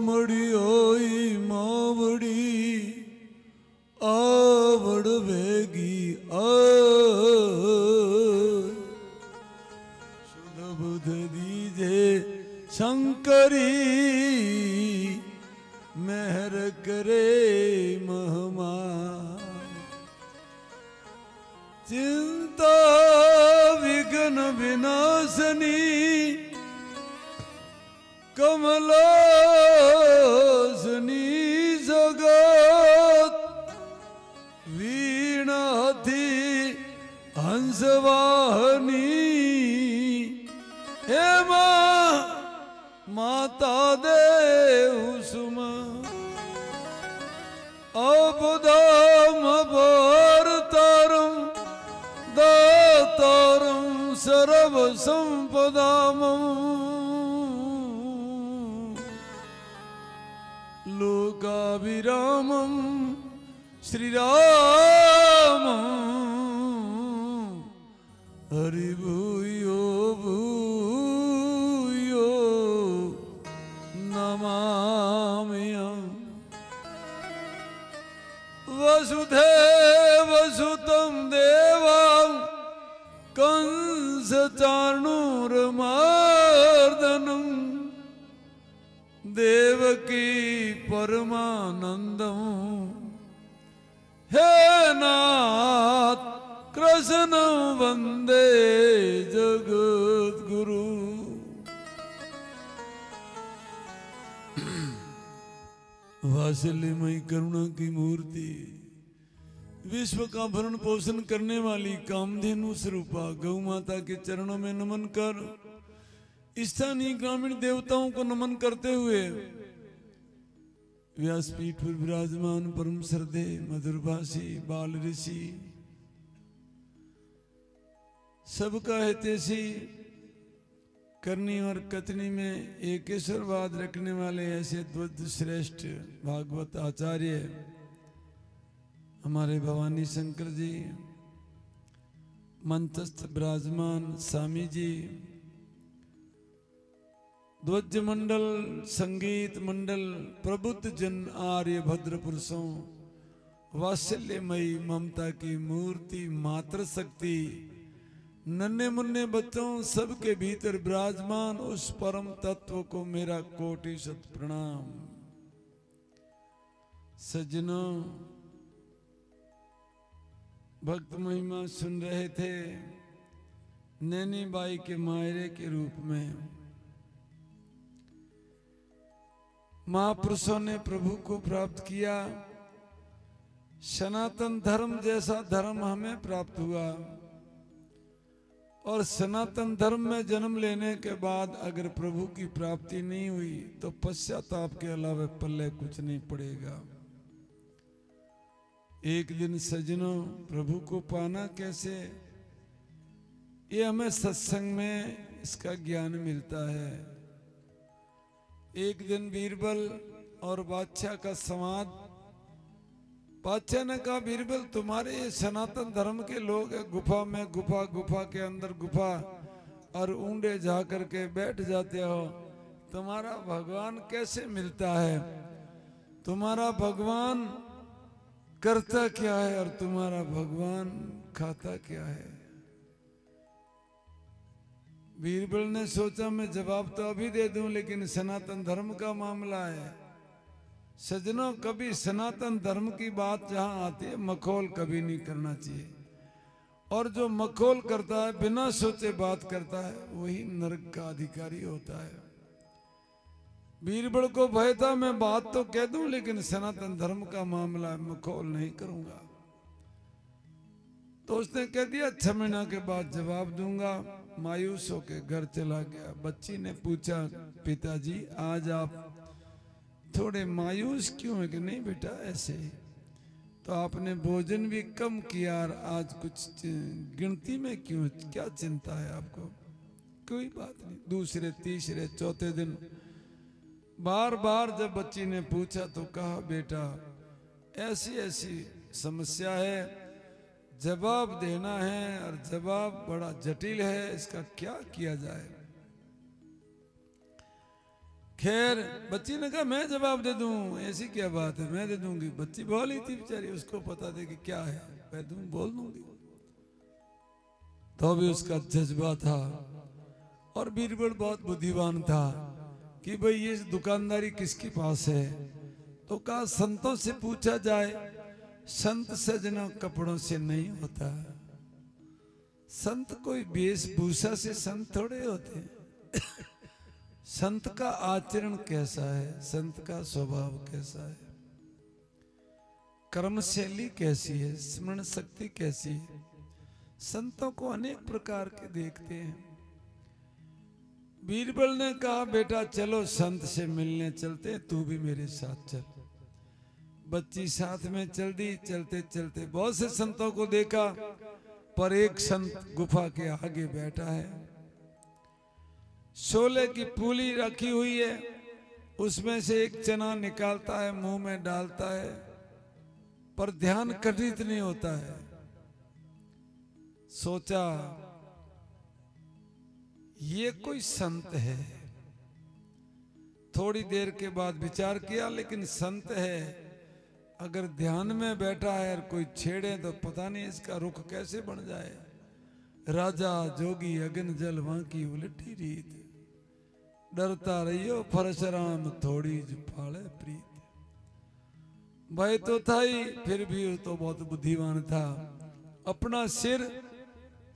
मड़ी होई मावड़ी आवड़ वेगी शुद्ध बुध दीजे शंकरी मेहर करे महमा चिंता विघ्न विनाशनी कमलासनी जगत वीणाथी हंसवाहनी हे माता देव सुमा अपदाम भारतारम दातारम सर्व संपदामं लोकाभिरामं श्रीरामं हरि भूयो भूयो नमाम्यहम् वसुधैव सुतं देवं कंस चाणूरमर्दनं देवकी परमानंदं हे नाथ कृष्ण वंदे जगद्गुरु। वात्सल्यमयी करुणा की मूर्ति विश्व का भरण पोषण करने वाली कामधेनु स्वरूपा गौ माता के चरणों में नमन कर स्थानीय ग्रामीण देवताओं को नमन करते हुए व्यासपीठ पर विराजमान परम श्रद्धे मधुरभाषी बाल ऋषि सबका हितैषी करनी और कथनी में एकेश्वरवाद रखने वाले ऐसे द्वैत श्रेष्ठ भागवत आचार्य हमारे भवानी शंकर जी, मंचस्थ विराजमान स्वामी जी, ध्वज मंडल, संगीत मंडल, प्रबुद्ध जन आर्य भद्र पुरुषों, वात्सल्यमयी ममता की मूर्ति मातृ शक्ति, नन्हे मुन्ने बच्चों, सबके भीतर विराजमान उस परम तत्व को मेरा कोटि शत प्रणाम। सज्जनों, भक्त महिमा सुन रहे थे नैनी बाई के मायरे के रूप में महापुरुषों ने प्रभु को प्राप्त किया। सनातन धर्म जैसा धर्म हमें प्राप्त हुआ और सनातन धर्म में जन्म लेने के बाद अगर प्रभु की प्राप्ति नहीं हुई तो पश्चाताप के अलावा पल्ले कुछ नहीं पड़ेगा। एक दिन सज्जनों, प्रभु को पाना कैसे, ये हमें सत्संग में इसका ज्ञान मिलता है। एक दिन बीरबल और बादशाह का संवाद। बादशाह ने कहा, बीरबल तुम्हारे सनातन धर्म के लोग गुफा में गुफा के अंदर गुफा और ऊंडे जा करके बैठ जाते हो, तुम्हारा भगवान कैसे मिलता है? तुम्हारा भगवान करता क्या है और तुम्हारा भगवान खाता क्या है? बीरबल ने सोचा मैं जवाब तो अभी दे दूं, लेकिन सनातन धर्म का मामला है। सज्जनों, कभी सनातन धर्म की बात जहां आती है मखौल कभी नहीं करना चाहिए, और जो मखौल करता है बिना सोचे बात करता है वही नरक का अधिकारी होता है। बीरबल को भय था मैं बात तो कह दूं, लेकिन सनातन धर्म का मामला है, मखौल नहीं करूंगा। तो उसने कह दिया 6 महीना के बाद जवाब दूंगा। मायूस होकर घर चला गया। बच्ची ने पूछा, पिताजी आज आप थोड़े मायूस क्यों है? कि नहीं बेटा ऐसे ही। तो आपने भोजन भी कम किया और आज कुछ गिनती में क्यों, क्या चिंता है आपको? कोई बात नहीं। दूसरे तीसरे चौथे दिन बार बार जब बच्ची ने पूछा तो कहा, बेटा ऐसी ऐसी समस्या है, जवाब देना है और जवाब बड़ा जटिल है, इसका क्या किया जाए? खैर बच्ची ने कहा मैं जवाब दे दूं, ऐसी क्या बात है, मैं दे दूंगी। बच्ची बोली थी बेचारी, उसको पता था कि क्या है, मैं तुम बोल दूंगी। तो भी उसका जज्बा था। और बीरबल बहुत बुद्धिमान था कि भाई ये दुकानदारी किसके पास है। तो कहा संतों से पूछा जाए, संत सजना कपड़ों से नहीं होता। संत कोई वेशभूषा से संत थोड़े होते हैं। संत का आचरण कैसा है, संत का स्वभाव कैसा है, कर्मशैली कैसी है, स्मरण शक्ति कैसी है। संतों को अनेक प्रकार के देखते हैं। बीरबल ने कहा बेटा चलो संत से मिलने चलते, तू भी मेरे साथ चल। बच्ची साथ में चल दी। चलते चलते बहुत से संतों को देखा, पर एक संत गुफा के आगे बैठा है। शोले की पूली रखी हुई है, उसमें से एक चना निकालता है, मुंह में डालता है, पर ध्यान कटित नहीं होता है। सोचा ये कोई संत है। थोड़ी देर के बाद विचार किया, लेकिन संत है, अगर ध्यान में बैठा है और कोई छेड़े तो पता नहीं इसका रुख कैसे बन जाए। राजा जोगी अगन जल वहां की उलटी रीत, डरता रहियो परशुराम थोड़ी जुपाले प्रीत। भय तो था ही, फिर भी वो तो बहुत बुद्धिमान था। अपना सिर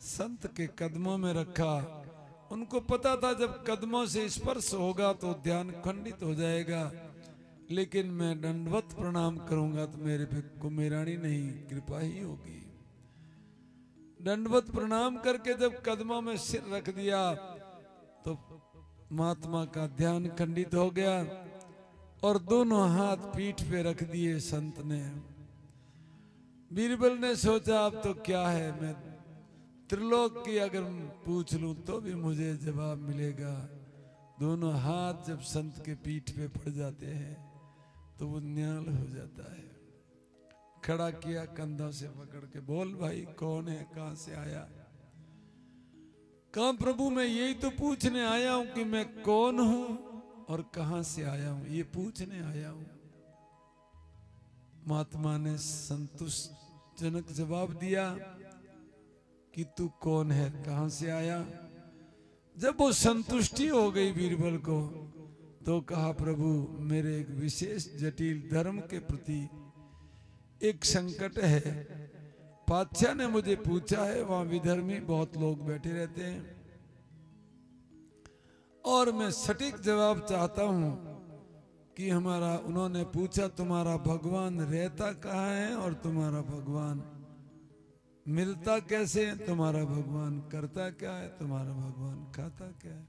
संत के कदमों में रखा। उनको पता था जब कदमों से स्पर्श होगा तो ध्यान खंडित हो जाएगा, लेकिन मैं दंडवत प्रणाम करूंगा तो मेरे पे कुमेरानी नहीं कृपा ही होगी। दंडवत प्रणाम करके जब कदमों में सिर रख दिया तो महात्मा का ध्यान खंडित हो गया और दोनों हाथ पीठ पे रख दिए संत ने। बीरबल ने सोचा अब तो क्या है, मैं त्रिलोक की अगर पूछ लूं तो भी मुझे जवाब मिलेगा। दोनों हाथ जब संत के पीठ पे पड़ जाते हैं तो वो न्याल हो जाता है। खड़ा किया, कंधों से पकड़ के, बोल भाई कौन है, कहां से आया। कहा प्रभु मैं यही तो पूछने आया हूं कि मैं कौन हूं और कहां से आया हूं, ये पूछने आया हूं। महात्मा ने संतुष्टजनक जवाब दिया कि तू कौन है, कहां से आया। जब वो संतुष्टि हो गई बीरबल को तो कहा प्रभु मेरे एक विशेष जटिल धर्म के प्रति एक संकट है। पातशाह ने मुझे पूछा है, वहां विधर्मी बहुत लोग बैठे रहते हैं और मैं सटीक जवाब चाहता हूं कि हमारा, उन्होंने पूछा तुम्हारा भगवान रहता कहाँ है और तुम्हारा भगवान मिलता कैसे है, तुम्हारा भगवान करता क्या है, तुम्हारा भगवान खाता क्या है।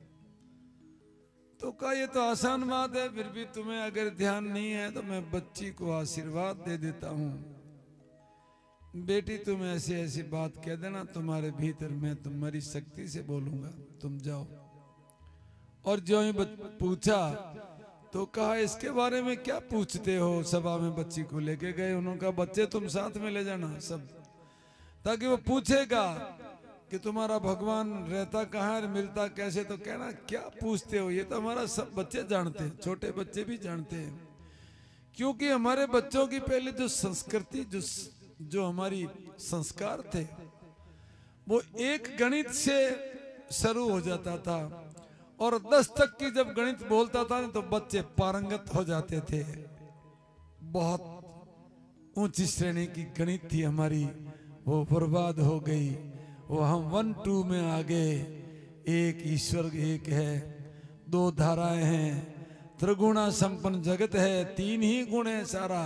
तो कहा ये तो आसान बात है, फिर भी तुम्हें अगर ध्यान नहीं है तो मैं बच्ची को आशीर्वाद दे देता हूं। बेटी तुम ऐसी ऐसी बात कह देना, तुम्हारे भीतर मैं तुम्हारी शक्ति से बोलूंगा, तुम जाओ। और जो ही पूछा तो कहा इसके बारे में क्या पूछते हो। सभा में बच्ची को लेके गए, उन्होंने कहा बच्चे तुम साथ में ले जाना सब, ताकि वो पूछेगा कि तुम्हारा भगवान रहता कहाँ है, मिलता कैसे, तो कहना क्या पूछते हो, ये तो हमारा सब बच्चे जानते हैं, छोटे बच्चे भी जानते हैं। क्योंकि हमारे बच्चों की पहले जो संस्कृति, जो हमारी संस्कार थे, वो एक गणित से शुरू हो जाता था और 10 तक की जब गणित बोलता था तो बच्चे पारंगत हो जाते थे। बहुत ऊंची श्रेणी की गणित थी हमारी, वो बर्बाद हो गई। वो हम 1 2 में आ गए। एक ईश्वर एक है, 2 धाराएं हैं, त्रिगुणा संपन्न जगत है, 3 ही गुण है सारा,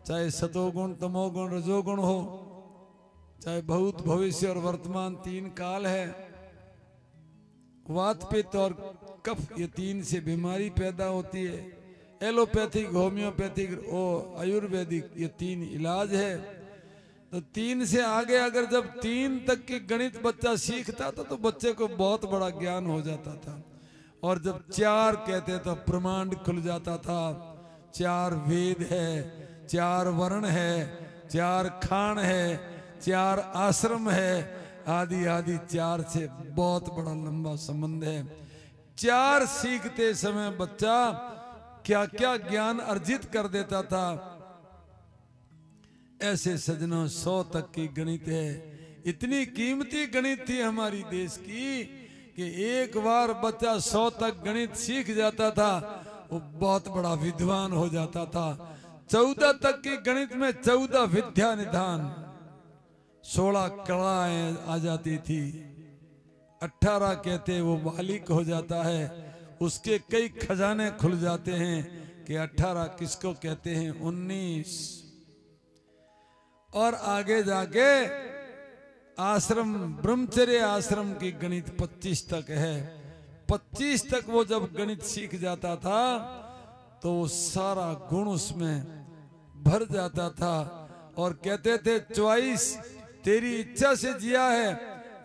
चाहे सतोगुण तमोगुण रजोगुण हो, चाहे भूत भविष्य और वर्तमान 3 काल है। वात पित्त और कफ, ये 3 से बीमारी पैदा होती है। एलोपैथिक, होम्योपैथिक, आयुर्वेदिक, ये 3 इलाज है। तो 3 से आगे अगर जब 3 तक की गणित बच्चा सीखता था तो बच्चे को बहुत बड़ा ज्ञान हो जाता था। और जब 4 कहते तो ब्रह्मांड खुल जाता था। 4 वेद है, 4 वर्ण है, 4 खान है, 4 आश्रम है, आदि आदि 4 से बहुत बड़ा लंबा संबंध है। 4 सीखते समय बच्चा क्या क्या ज्ञान अर्जित कर देता था। ऐसे सजनों 100 तक की गणित है। इतनी कीमती गणित थी हमारी देश की कि एक बार बच्चा 100 तक गणित सीख जाता था, वो बहुत बड़ा विद्वान हो जाता था। 14 तक की गणित में 14 विद्या निधान, 16 कलाएं आ जाती थी। 18 कहते वो बालिक हो जाता है, उसके कई खजाने खुल जाते हैं कि 18 किसको कहते हैं, 19। और आगे जाके आश्रम, ब्रह्मचर्य आश्रम की गणित 25 तक है। 25 तक वो जब गणित सीख जाता था तो वो सारा गुण उसमें भर जाता था। और कहते थे चॉइस तेरी इच्छा से जिया है,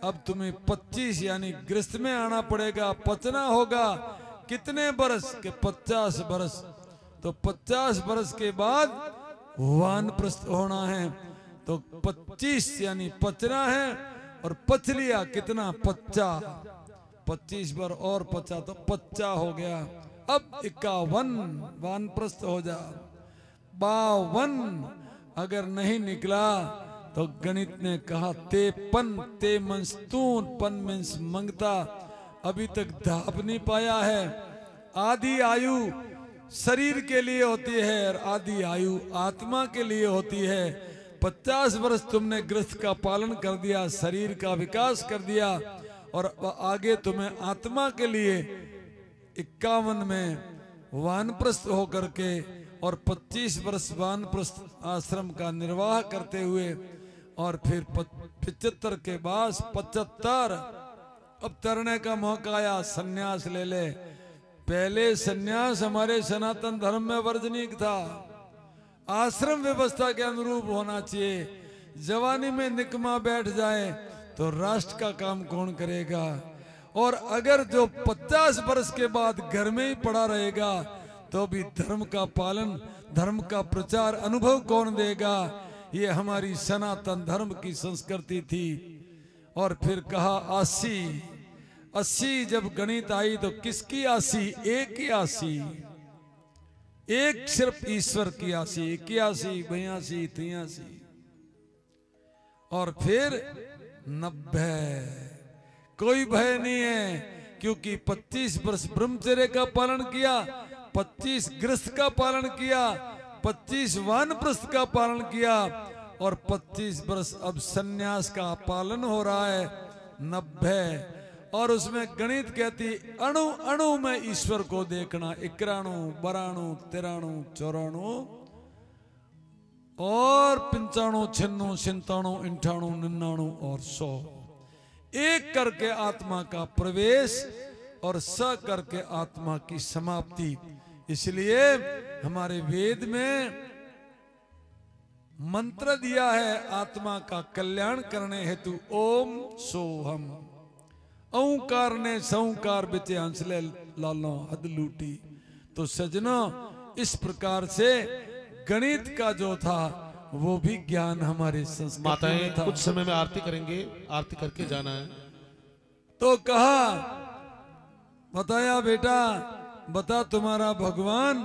अब तुम्हें 25 यानी गृहस्थ में आना पड़ेगा, पचना होगा। कितने बरस के? 50 बरस। तो 50 बरस के बाद वानप्रस्थ होना है। तो 25 यानी पचना है, और पच लिया कितना? 50। 25 बार और 50 तो 50 हो गया। अब 51 वानप्रस्थ हो जा। 52 अगर नहीं निकला तो गणित ने कहा 53, ते मंस तून, पन मीन्स मंगता, अभी तक धाप नहीं पाया है। आदि आयु शरीर के लिए होती है और आदि आयु आत्मा के लिए होती है। 50 वर्ष तुमने गृहस्थ का पालन कर दिया, शरीर का विकास कर दिया, और आगे तुम्हें आत्मा के लिए 51 में वानप्रस्थ होकर के और 25 वर्ष वानप्रस्थ आश्रम का निर्वाह करते हुए, और फिर 75 के बाद 75 अब तरने का मौका आया, सन्यास ले ले। पहले सन्यास हमारे सनातन धर्म में वर्जनीय था, आश्रम व्यवस्था के अनुरूप होना चाहिए। जवानी में निकमा बैठ जाए तो राष्ट्र का काम कौन करेगा? और अगर जो 50 वर्ष के बाद घर में ही पड़ा रहेगा तो भी धर्म का पालन, धर्म का प्रचार अनुभव कौन देगा? ये हमारी सनातन धर्म की संस्कृति थी। और फिर कहा 80 जब गणित आई तो किसकी 80? एक ही 80, एक सिर्फ ईश्वर की 80, 81, 82, 83। और फिर 90, कोई भय नहीं है, क्योंकि 25 वर्ष ब्रह्मचर्य का पालन किया, 25 गृहस्थ का पालन किया, 25 वानप्रस्थ का पालन किया, और 25 वर्ष अब सन्यास का पालन हो रहा है। 90, और उसमें गणित कहती अणु अणु में ईश्वर को देखना। 91, 92, 93, 94 और 95, 96, 97, 98, 99 और 100। एक करके आत्मा का प्रवेश और स करके आत्मा की समाप्ति। इसलिए हमारे वेद में मंत्र दिया है आत्मा का कल्याण करने हेतु, ओम सोहम। ओंकार ने सौकार बिचे हंसले लालो हद लूटी। तो सजना इस प्रकार से गणित का जो था वो भी ज्ञान हमारे संस्कृति में था। कुछ समय में आरती करेंगे, आरती करके जाना है। तो कहा, बताया बेटा, बता तुम्हारा भगवान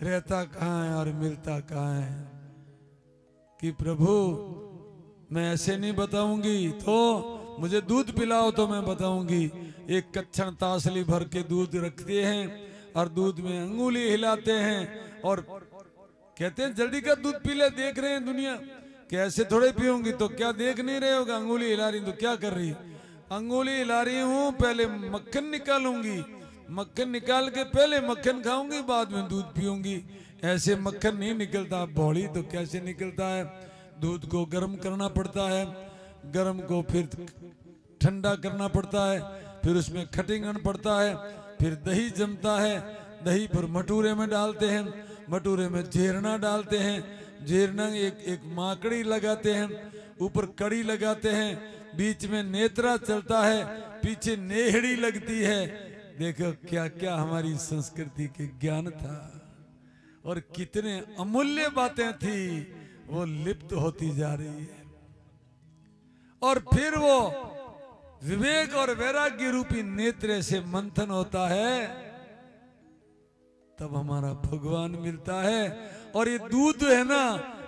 रहता कहाँ है और मिलता कहाँ है? कि प्रभु मैं ऐसे नहीं बताऊंगी, तो मुझे दूध पिलाओ तो मैं बताऊंगी। एक कच्छन तासली भर के दूध रखते हैं और दूध में अंगुली हिलाते हैं और कहते हैं जल्दी कर दूध पी ले। देख रहे हैं दुनिया, कैसे थोड़े पियोगी? तो क्या देख नहीं रहे होगा? अंगुली हिला रही तो क्या कर रही? अंगुली हिला रही हूँ, पहले मक्खन निकालूंगी, मक्खन निकाल के पहले मक्खन खाऊंगी, बाद में दूध पीऊंगी। ऐसे मक्खन नहीं निकलता। भौड़ी तो कैसे निकलता है? दूध को गर्म करना पड़ता है, गर्म को फिर ठंडा करना पड़ता है, फिर उसमें खटिंगन पड़ता है, फिर दही जमता है, दही फिर मटूरे में डालते हैं, मटूरे में झेरना डालते हैं, झेरना एक माकड़ी लगाते हैं, ऊपर कड़ी लगाते हैं, बीच में नेत्रा चलता है, पीछे नेहड़ी लगती है। देखो क्या क्या हमारी संस्कृति के ज्ञान था और कितने अमूल्य बातें थी, वो लिप्त होती जा रही है। और फिर वो विवेक और वैराग्य रूपी नेत्र से मंथन होता है, तब हमारा भगवान मिलता है। और ये दूध है ना,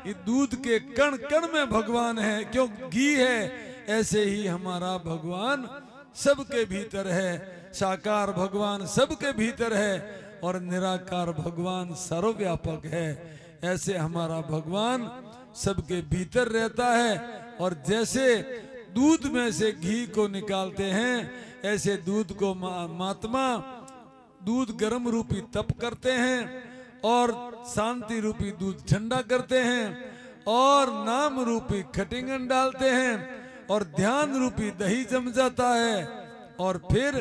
ये दूध के कण कण में भगवान है, क्यों घी है। ऐसे ही हमारा भगवान सबके भीतर है, साकार भगवान सबके भीतर है और निराकार भगवान सर्वव्यापक है। ऐसे हमारा भगवान सबके भीतर रहता है। और जैसे दूध में से घी को निकालते हैं, ऐसे दूध को महात्मा दूध गर्म रूपी तप करते हैं और शांति रूपी दूध ठंडा करते हैं और नाम रूपी खटिंगन डालते हैं और ध्यान रूपी दही जम जाता है और फिर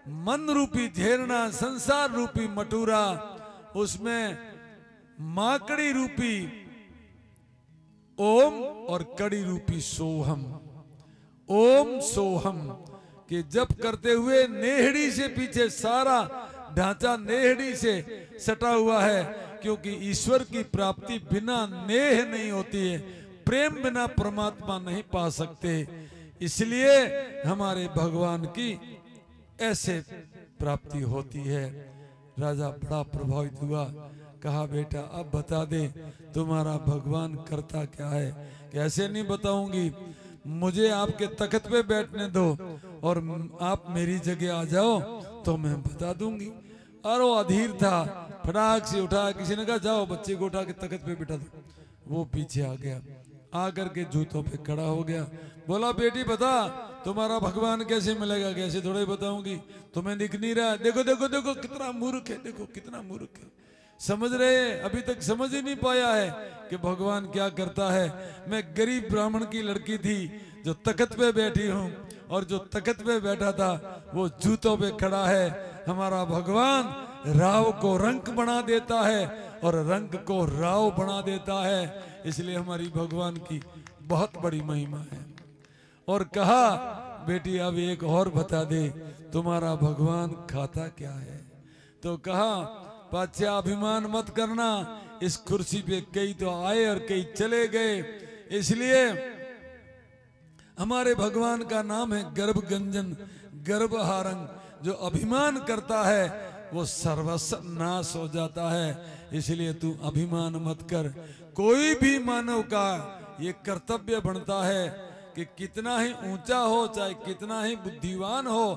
मन रूपी झेरना, संसार रूपी मटूरा, उसमें माकड़ी रूपी ओम और कड़ी रूपी सोहम, ओम सोहम के जप करते हुए नेहड़ी से पीछे सारा ढांचा नेहड़ी से सटा हुआ है, क्योंकि ईश्वर की प्राप्ति बिना नेह नहीं होती है, प्रेम बिना परमात्मा नहीं पा सकते। इसलिए हमारे भगवान की ऐसे प्राप्ति होती है। राजा बड़ा प्रभावित हुआ, कहा बेटा अब बता दे तुम्हारा भगवान करता क्या है। कैसे नहीं बताऊंगी, मुझे आपके तख्त पे बैठने दो और आप मेरी जगह आ जाओ तो मैं बता दूंगी। और वो अधीर था, फटाक से उठा, किसी ने कहा जाओ बच्चे को उठा के तख्त पे बिठा दो। वो पीछे आ गया, आकर के जूतों पे खड़ा हो गया, बोला बेटी बता तुम्हारा भगवान कैसे मिलेगा। कैसे थोड़ा ही बताऊंगी, तुम्हें दिख नहीं रहा। देखो देखो देखो कितना मूर्ख है, देखो कितना मूर्ख है, समझ रहे, अभी तक समझ ही नहीं पाया है कि भगवान क्या करता है। मैं गरीब ब्राह्मण की लड़की थी जो तख्त पे बैठी हूँ, और जो तख्त पे बैठा था वो जूतों पे खड़ा है। हमारा भगवान राव को रंक बना देता है और रंक को राव बना देता है। इसलिए हमारी भगवान की बहुत बड़ी महिमा है। और कहा बेटी अब एक और बता दे तुम्हारा भगवान खाता क्या है। तो कहा बादशाह अभिमान मत करना, इस कुर्सी पे कई तो आए और कई चले गए, इसलिए हमारे भगवान का नाम है गर्भगंजन गर्भहारंग। जो अभिमान करता है वो सर्वस्व नाश हो जाता है। इसलिए तू अभिमान मत कर। कोई भी मानव का ये कर्तव्य बनता है कि कितना ही ऊंचा हो, चाहे कितना ही बुद्धिमान हो,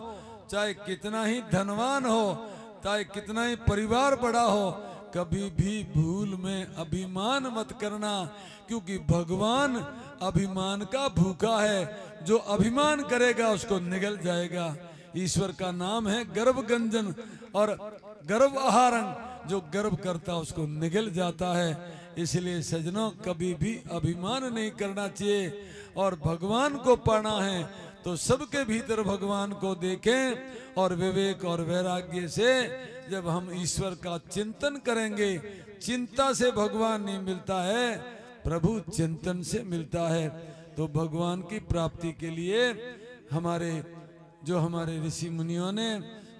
चाहे कितना ही धनवान हो, चाहे कितना ही परिवार बड़ा हो, कभी भी भूल में अभिमान मत करना, क्योंकि भगवान अभिमान का भूखा है। जो अभिमान करेगा उसको निगल जाएगा। ईश्वर का नाम है गर्भगंजन और गर्भ आहारंग, जो गर्भ करता उसको निगल जाता है। इसलिए सजनों कभी भी अभिमान नहीं करना चाहिए। और भगवान को पाना है तो सबके भीतर भगवान को देखें और विवेक और वैराग्य से जब हम ईश्वर का चिंतन करेंगे, चिंता से भगवान नहीं मिलता है, प्रभु चिंतन से मिलता है। तो भगवान की प्राप्ति के लिए हमारे ऋषि मुनियों ने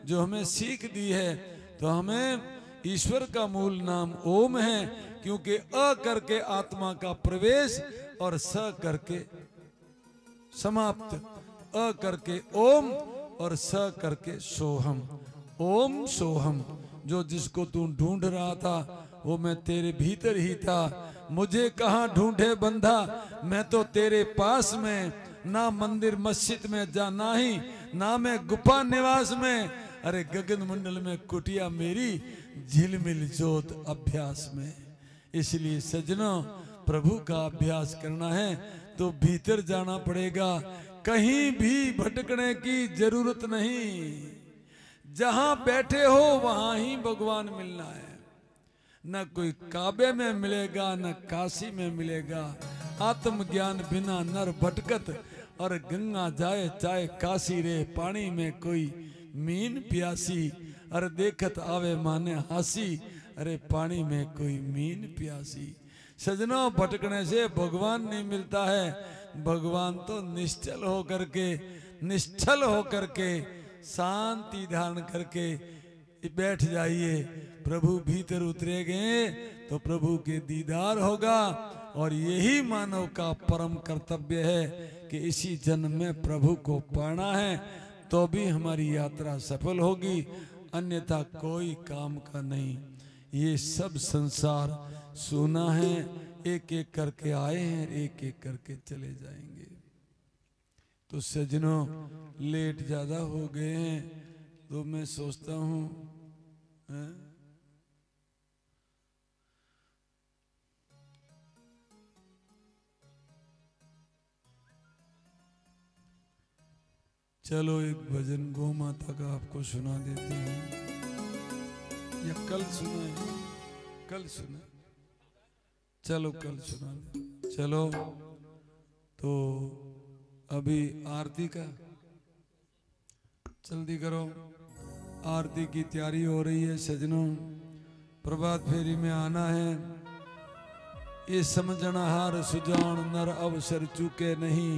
जो हमें सीख दी है, तो हमें ईश्वर का मूल नाम ओम है, क्योंकि अ करके आत्मा का प्रवेश और स करके समाप्त, अ करके ओम और स करके सोहम। ओम सोहम, जो जिसको तू ढूंढ रहा था वो मैं तेरे भीतर ही था। मुझे कहाँ ढूंढे बंधा, मैं तो तेरे पास में, ना मंदिर मस्जिद में जा, ना ही ना मैं गुफा निवास में, अरे गगन मंडल में कुटिया मेरी, झिलमिल जोत अभ्यास में। इसलिए सजनों प्रभु का अभ्यास करना है तो भीतर जाना पड़ेगा। कहीं भी भटकने की जरूरत नहीं, जहां बैठे हो वहां ही भगवान मिलना है। न कोई काबे में मिलेगा न काशी में मिलेगा। आत्मज्ञान बिना नर भटकत, और गंगा जाए चाहे काशी रे, पानी में कोई मीन प्यासी, अरे देखत आवे माने हासी, अरे पानी में कोई मीन प्यासी। सजनों भटकने से भगवान नहीं मिलता है। भगवान तो निश्चल होकर के, निश्चल होकर के, शांति धारण करके बैठ जाइए। प्रभु भीतर उतरेंगे तो प्रभु के दीदार होगा। और यही मानव का परम कर्तव्य है कि इसी जन्म में प्रभु को पाना है तो भी हमारी यात्रा सफल होगी, अन्यथा कोई काम का नहीं। ये सब संसार सुना है, एक एक करके आए हैं, एक एक करके चले जाएंगे। तो सजनों लेट ज्यादा हो गए हैं, तो मैं सोचता हूँ चलो एक भजन गौ माता का आपको सुना देते हैं, या कल सुना है? कल सुना, चलो कल सुना दे। चलो तो अभी आरती का जल्दी करो, आरती की तैयारी हो रही है सजनों। प्रभात फेरी में आना है। ये समझना हार सुजान नर अवसर चूके नहीं,